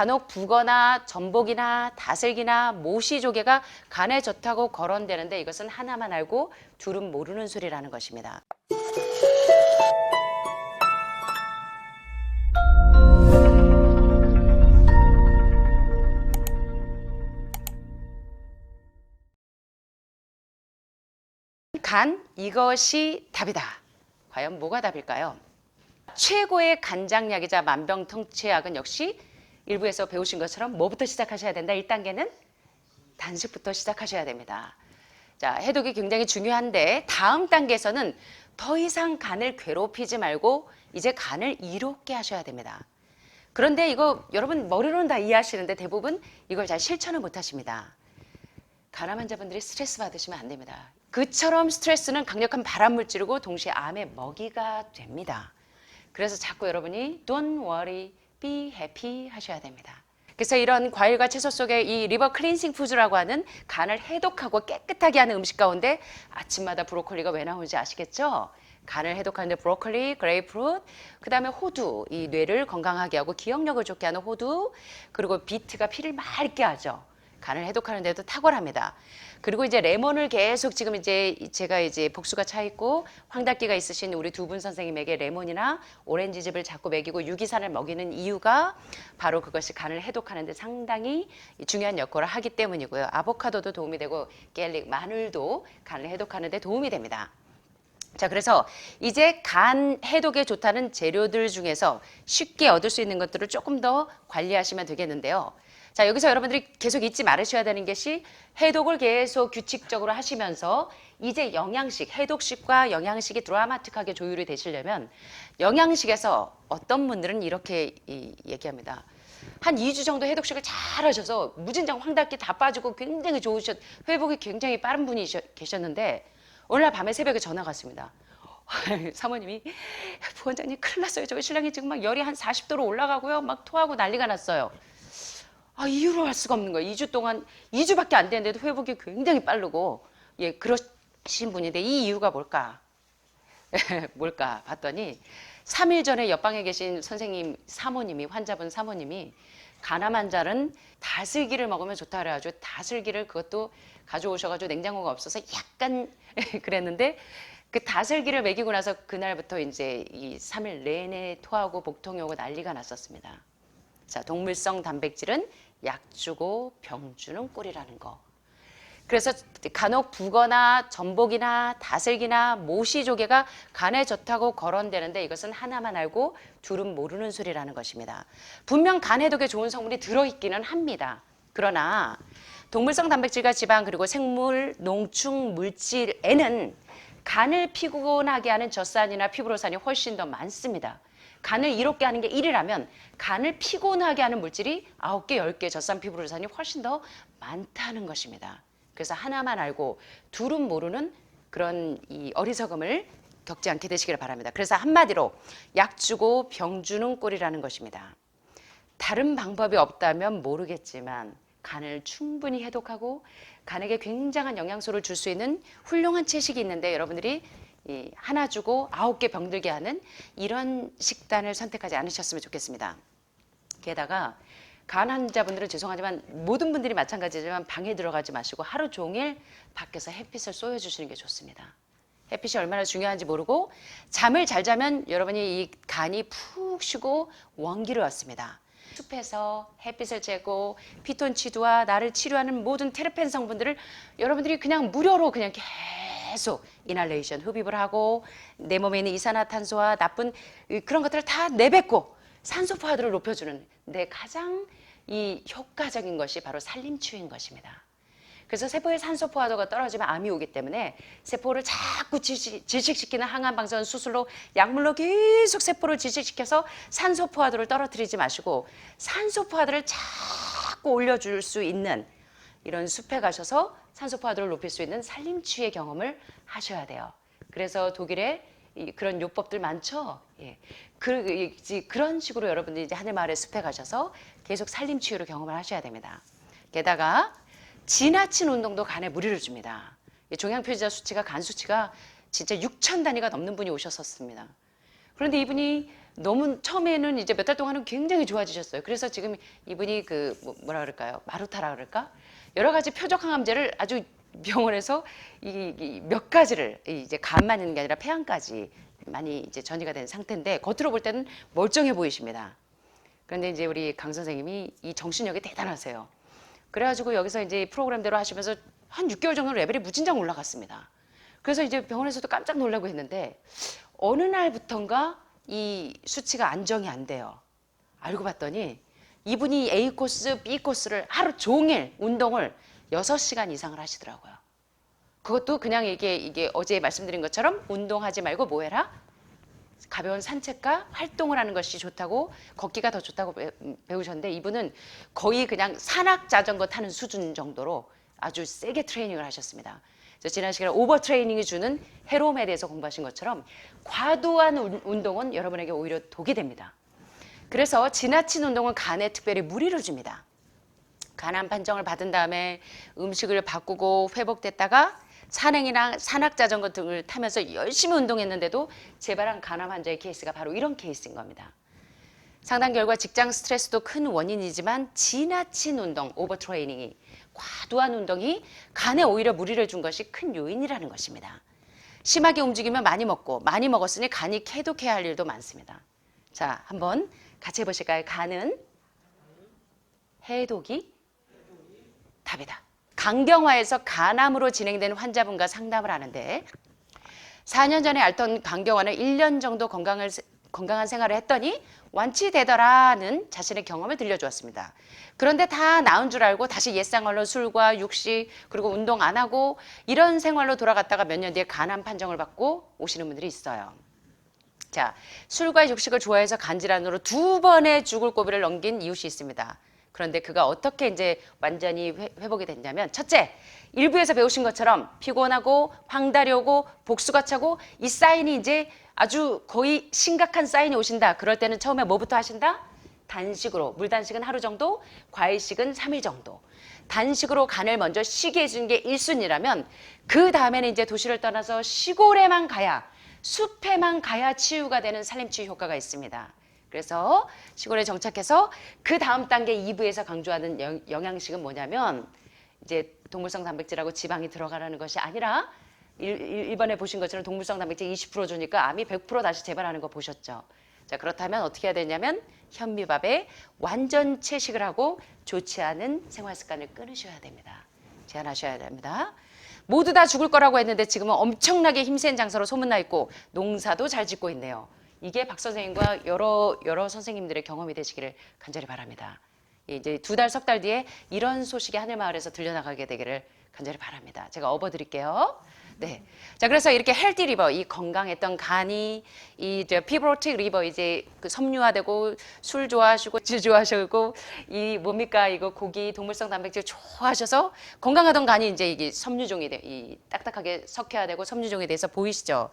간혹 북어나 전복이나 다슬기나 모시조개가 간에 좋다고 거론되는데 이것은 하나만 알고 둘은 모르는 소리라는 것입니다. 간, 이것이 답이다. 과연 뭐가 답일까요? 최고의 간장약이자 만병통치약은 역시 일부에서 배우신 것처럼 뭐부터 시작하셔야 된다? 1단계는 단식부터 시작하셔야 됩니다. 자, 해독이 굉장히 중요한데 다음 단계에서는 더 이상 간을 괴롭히지 말고 이제 간을 이롭게 하셔야 됩니다. 그런데 이거 여러분 머리로는 다 이해하시는데 대부분 이걸 잘 실천을 못 하십니다. 간암 환자분들이 스트레스 받으시면 안 됩니다. 그처럼 스트레스는 강력한 발암물질이고 동시에 암의 먹이가 됩니다. 그래서 자꾸 여러분이 don't worry, be happy 하셔야 됩니다. 그래서 이런 과일과 채소 속에 이 리버 클린싱 푸드라고 하는 간을 해독하고 깨끗하게 하는 음식 가운데 아침마다 브로콜리가 왜 나오는지 아시겠죠? 간을 해독하는데 브로콜리, 그레이프루트, 그 다음에 호두, 이 뇌를 건강하게 하고 기억력을 좋게 하는 호두, 그리고 비트가 피를 맑게 하죠. 간을 해독하는 데도 탁월합니다. 그리고 이제 레몬을 계속 지금 이제 제가 이제 복수가 차 있고 황달기가 있으신 우리 두 분 선생님에게 레몬이나 오렌지즙을 자꾸 먹이고 유기산을 먹이는 이유가 바로 그것이 간을 해독하는 데 상당히 중요한 역할을 하기 때문이고요. 아보카도도 도움이 되고 갤릭, 마늘도 간을 해독하는 데 도움이 됩니다. 자, 그래서 이제 간 해독에 좋다는 재료들 중에서 쉽게 얻을 수 있는 것들을 조금 더 관리하시면 되겠는데요. 자, 여기서 여러분들이 계속 잊지 말으셔야 되는 것이 해독을 계속 규칙적으로 하시면서 이제 영양식, 해독식과 영양식이 드라마틱하게 조율이 되시려면 영양식에서 어떤 분들은 이렇게 얘기합니다. 한 2주 정도 해독식을 잘 하셔서 무진장 황달기 다 빠지고 굉장히 회복이 굉장히 빠른 분이 계셨는데 어느 날 밤에 새벽에 전화가 왔습니다. 사모님이 부원장님 큰일 났어요. 저희 신랑이 지금 막 열이 한 40도로 올라가고요. 막 토하고 난리가 났어요. 이유를 알 수가 없는 거예요. 2주 동안, 2주밖에 안 됐는데도 회복이 굉장히 빠르고, 예, 그러신 분인데 이 이유가 뭘까? 뭘까? 봤더니 3일 전에 옆방에 계신 선생님 사모님이, 환자분 사모님이 간암 환자는 다슬기를 먹으면 좋다 그래가지고 다슬기를 그것도 가져오셔가지고 냉장고가 없어서 약간 그랬는데 그 다슬기를 먹이고 나서 그날부터 이제 이 3일 내내 토하고 복통이 오고 난리가 났었습니다. 자, 동물성 단백질은 약 주고 병 주는 꼴이라는 거. 그래서 간혹 북어나 전복이나 다슬기나 모시조개가 간에 좋다고 거론되는데 이것은 하나만 알고 둘은 모르는 소리라는 것입니다. 분명 간 해독에 좋은 성분이 들어있기는 합니다. 그러나 동물성 단백질과 지방 그리고 생물, 농축 물질에는 간을 피곤하게 하는 젖산이나 피브로산이 훨씬 더 많습니다. 간을 이롭게 하는 게 1이라면 간을 피곤하게 하는 물질이 9개, 10개 젖산 피브로산이 훨씬 더 많다는 것입니다. 그래서 하나만 알고 둘은 모르는 그런 이 어리석음을 겪지 않게 되시기를 바랍니다. 그래서 한마디로 약 주고 병 주는 꼴이라는 것입니다. 다른 방법이 없다면 모르겠지만 간을 충분히 해독하고 간에게 굉장한 영양소를 줄 수 있는 훌륭한 채식이 있는데 여러분들이 하나 주고 9개 병들게 하는 이런 식단을 선택하지 않으셨으면 좋겠습니다. 게다가 간 환자분들은 죄송하지만 모든 분들이 마찬가지지만 방에 들어가지 마시고 하루 종일 밖에서 햇빛을 쏘여주시는 게 좋습니다. 햇빛이 얼마나 중요한지 모르고 잠을 잘 자면 여러분이 이 간이 푹 쉬고 원기를 얻습니다. 숲에서 햇빛을 쬐고 피톤치드와 나를 치료하는 모든 테르펜 성분들을 여러분들이 그냥 무료로 그냥 계속 이날레이션 흡입을 하고 내 몸에 있는 이산화탄소와 나쁜 그런 것들을 다 내뱉고 산소 포화도를 높여주는 데 가장 이 효과적인 것이 바로 산림치유인 것입니다. 그래서 세포의 산소 포화도가 떨어지면 암이 오기 때문에 세포를 자꾸 질식시키는 항암방사선 수술로 약물로 계속 세포를 질식시켜서 산소 포화도를 떨어뜨리지 마시고 산소 포화도를 자꾸 올려줄 수 있는 이런 숲에 가셔서 산소 포화도를 높일 수 있는 산림치유의 경험을 하셔야 돼요. 그래서 독일에 그런 요법들 많죠. 예. 그런 식으로 여러분들이 이제 하늘마을의 숲에 가셔서 계속 산림치유를 경험을 하셔야 됩니다. 게다가 지나친 운동도 간에 무리를 줍니다. 종양표시자 수치가 간 수치가 진짜 6천 단위가 넘는 분이 오셨었습니다. 그런데 이분이 너무 처음에는 이제 몇 달 동안은 굉장히 좋아지셨어요. 그래서 지금 이분이 그 뭐라 그럴까요? 마루타라 그럴까? 여러 가지 표적 항암제를 아주 병원에서 이 몇 가지를 이제 간만 있는 게 아니라 폐암까지 많이 이제 전이가 된 상태인데 겉으로 볼 때는 멀쩡해 보이십니다. 그런데 이제 우리 강 선생님이 이 정신력이 대단하세요. 그래가지고 여기서 이제 프로그램대로 하시면서 한 6개월 정도 레벨이 무진장 올라갔습니다. 그래서 이제 병원에서도 깜짝 놀라고 했는데 어느 날부턴가 이 수치가 안정이 안 돼요. 알고 봤더니 이분이 A 코스, B 코스를 하루 종일 운동을 6시간 이상을 하시더라고요. 그것도 그냥 이게 어제 말씀드린 것처럼 운동하지 말고 뭐 해라? 가벼운 산책과 활동을 하는 것이 좋다고, 걷기가 더 좋다고 배우셨는데 이분은 거의 그냥 산악 자전거 타는 수준 정도로 아주 세게 트레이닝을 하셨습니다. 그래서 지난 시간에 오버 트레이닝이 주는 해로움에 대해서 공부하신 것처럼 과도한 운동은 여러분에게 오히려 독이 됩니다. 그래서 지나친 운동은 간에 특별히 무리를 줍니다. 간암 판정을 받은 다음에 음식을 바꾸고 회복됐다가 산행이나 산악자전거 등을 타면서 열심히 운동했는데도 재발한 간암 환자의 케이스가 바로 이런 케이스인 겁니다. 상담 결과 직장 스트레스도 큰 원인이지만 지나친 운동, 오버트레이닝이, 과도한 운동이 간에 오히려 무리를 준 것이 큰 요인이라는 것입니다. 심하게 움직이면 많이 먹고 많이 먹었으니 간이 해독해야 할 일도 많습니다. 자, 한번 같이 해보실까요? 간은 해독이 답이다. 강경화에서 간암으로 진행되는 환자분과 상담을 하는데 4년 전에 앓던 강경화는 1년 정도 건강한 생활을 했더니 완치되더라는 자신의 경험을 들려주었습니다. 그런데 다 나은 줄 알고 다시 옛생활로 술과 육식 그리고 운동 안 하고 이런 생활로 돌아갔다가 몇 년 뒤에 간암 판정을 받고 오시는 분들이 있어요. 자, 술과 육식을 좋아해서 간질환으로 2번의 죽을 고비를 넘긴 이웃이 있습니다. 그런데 그가 어떻게 이제 완전히 회복이 됐냐면, 첫째, 일부에서 배우신 것처럼 피곤하고 황달이 오고 복수가 차고 이 사인이 이제 아주 거의 심각한 사인이 오신다. 그럴 때는 처음에 뭐부터 하신다? 단식으로. 물단식은 하루 정도, 과일식은 3일 정도. 단식으로 간을 먼저 쉬게 해주는 게 1순위라면 그 다음에는 이제 도시를 떠나서 시골에만 가야, 숲에만 가야 치유가 되는 산림치유 효과가 있습니다. 그래서 시골에 정착해서 그 다음 단계 2부에서 강조하는 영양식은 뭐냐면 이제 동물성 단백질하고 지방이 들어가라는 것이 아니라 1번에 보신 것처럼 동물성 단백질 20% 주니까 암이 100% 다시 재발하는 거 보셨죠? 자, 그렇다면 어떻게 해야 되냐면 현미밥에 완전 채식을 하고 좋지 않은 생활 습관을 끊으셔야 됩니다. 제한하셔야 됩니다. 모두 다 죽을 거라고 했는데 지금은 엄청나게 힘센 장사로 소문나 있고 농사도 잘 짓고 있네요. 이게 박 선생님과 여러 선생님들의 경험이 되시기를 간절히 바랍니다. 이제 2달, 석 달 뒤에 이런 소식이 하늘마을에서 들려나가게 되기를 간절히 바랍니다. 제가 업어드릴게요. 네. 자, 그래서 이렇게 헬티 리버, 이 건강했던 간이, 이 피브로틱 리버, 이제 그 섬유화되고 술 좋아하시고 주 좋아하시고 이 뭡니까 이거 고기, 동물성 단백질 좋아하셔서 건강하던 간이 이제 이게 섬유종이 이 딱딱하게 석회화되고 섬유종이 돼서 보이시죠?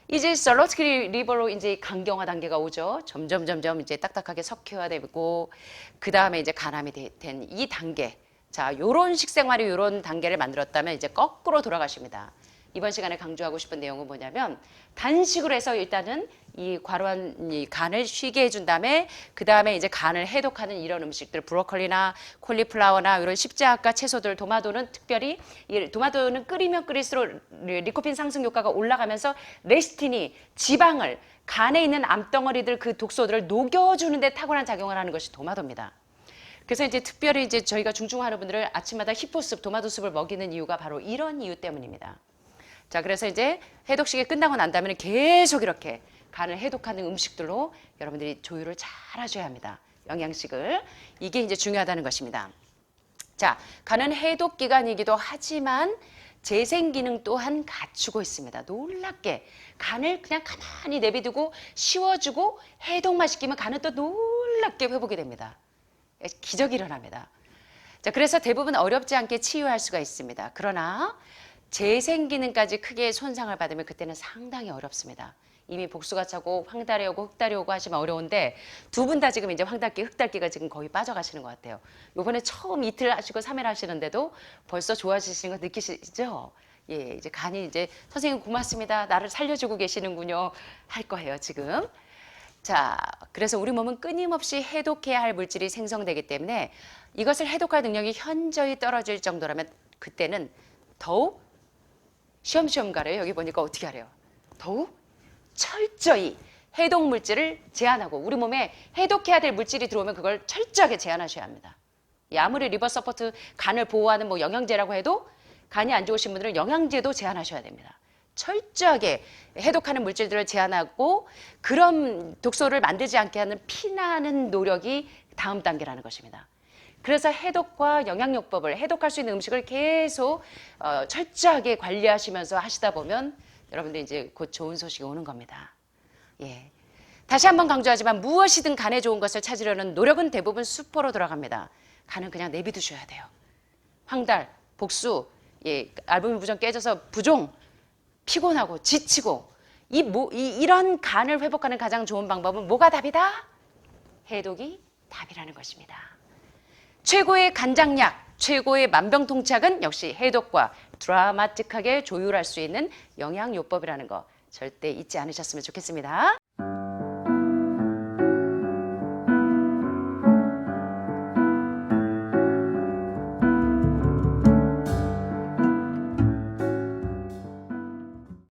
이제 썰러스키 리버로 이제 강경화 단계가 오죠. 점점 이제 딱딱하게 석회화되고 그 다음에 이제 간암이 된 이 단계. 자, 요런 식생활이 요런 단계를 만들었다면 이제 거꾸로 돌아가십니다. 이번 시간에 강조하고 싶은 내용은 뭐냐면 단식으로 해서 일단은 이 과로한 이 간을 쉬게 해준 다음에 그 다음에 이제 간을 해독하는 이런 음식들 브로콜리나 콜리플라워나 이런 십자가 채소들 도마도는 특별히 이 도마도는 끓이면 끓일수록 리코핀 상승 효과가 올라가면서 레시틴이 지방을 간에 있는 암덩어리들 그 독소들을 녹여주는데 탁월한 작용을 하는 것이 도마도입니다. 그래서 이제 특별히 이제 저희가 중증하는 분들을 아침마다 히포숲, 도마도숲을 먹이는 이유가 바로 이런 이유 때문입니다. 자, 그래서 이제 해독식이 끝나고 난 다음에 계속 이렇게 간을 해독하는 음식들로 여러분들이 조율을 잘 하셔야 합니다. 영양식을. 이게 이제 중요하다는 것입니다. 자, 간은 해독 기관이기도 하지만 재생 기능 또한 갖추고 있습니다. 놀랍게 간을 그냥 가만히 내비두고 쉬워주고 해독만 시키면 간은 또 놀랍게 회복이 됩니다. 기적이 일어납니다. 자, 그래서 대부분 어렵지 않게 치유할 수가 있습니다. 그러나 재생 기능까지 크게 손상을 받으면 그때는 상당히 어렵습니다. 이미 복수가 차고 황달이 오고 흑달이 오고 하시면 어려운데 두 분 다 지금 이제 황달기, 흑달기가 지금 거의 빠져가시는 것 같아요. 요번에 처음 이틀 하시고 3일 하시는데도 벌써 좋아지시는 거 느끼시죠? 예, 이제 간이 이제 선생님 고맙습니다. 나를 살려주고 계시는군요. 할 거예요, 지금. 자, 그래서 우리 몸은 끊임없이 해독해야 할 물질이 생성되기 때문에 이것을 해독할 능력이 현저히 떨어질 정도라면 그때는 더욱 쉬엄쉬엄 가래요. 여기 보니까 어떻게 하래요? 더욱 철저히 해독 물질을 제한하고 우리 몸에 해독해야 될 물질이 들어오면 그걸 철저하게 제한하셔야 합니다. 아무리 리버 서포트 간을 보호하는 뭐 영양제라고 해도 간이 안 좋으신 분들은 영양제도 제한하셔야 됩니다. 철저하게 해독하는 물질들을 제한하고 그런 독소를 만들지 않게 하는 피나는 노력이 다음 단계라는 것입니다. 그래서 해독과 영양요법을 해독할 수 있는 음식을 계속 철저하게 관리하시면서 하시다 보면 여러분들 이제 곧 좋은 소식이 오는 겁니다. 예. 다시 한번 강조하지만 무엇이든 간에 좋은 것을 찾으려는 노력은 대부분 수포로 돌아갑니다. 간은 그냥 내비두셔야 돼요. 황달, 복수, 예, 알부민 부종 깨져서 부종, 피곤하고 지치고 이런 간을 회복하는 가장 좋은 방법은 뭐가 답이다? 해독이 답이라는 것입니다. 최고의 간장약, 최고의 만병통치약은 역시 해독과 드라마틱하게 조율할 수 있는 영양요법이라는 거 절대 잊지 않으셨으면 좋겠습니다.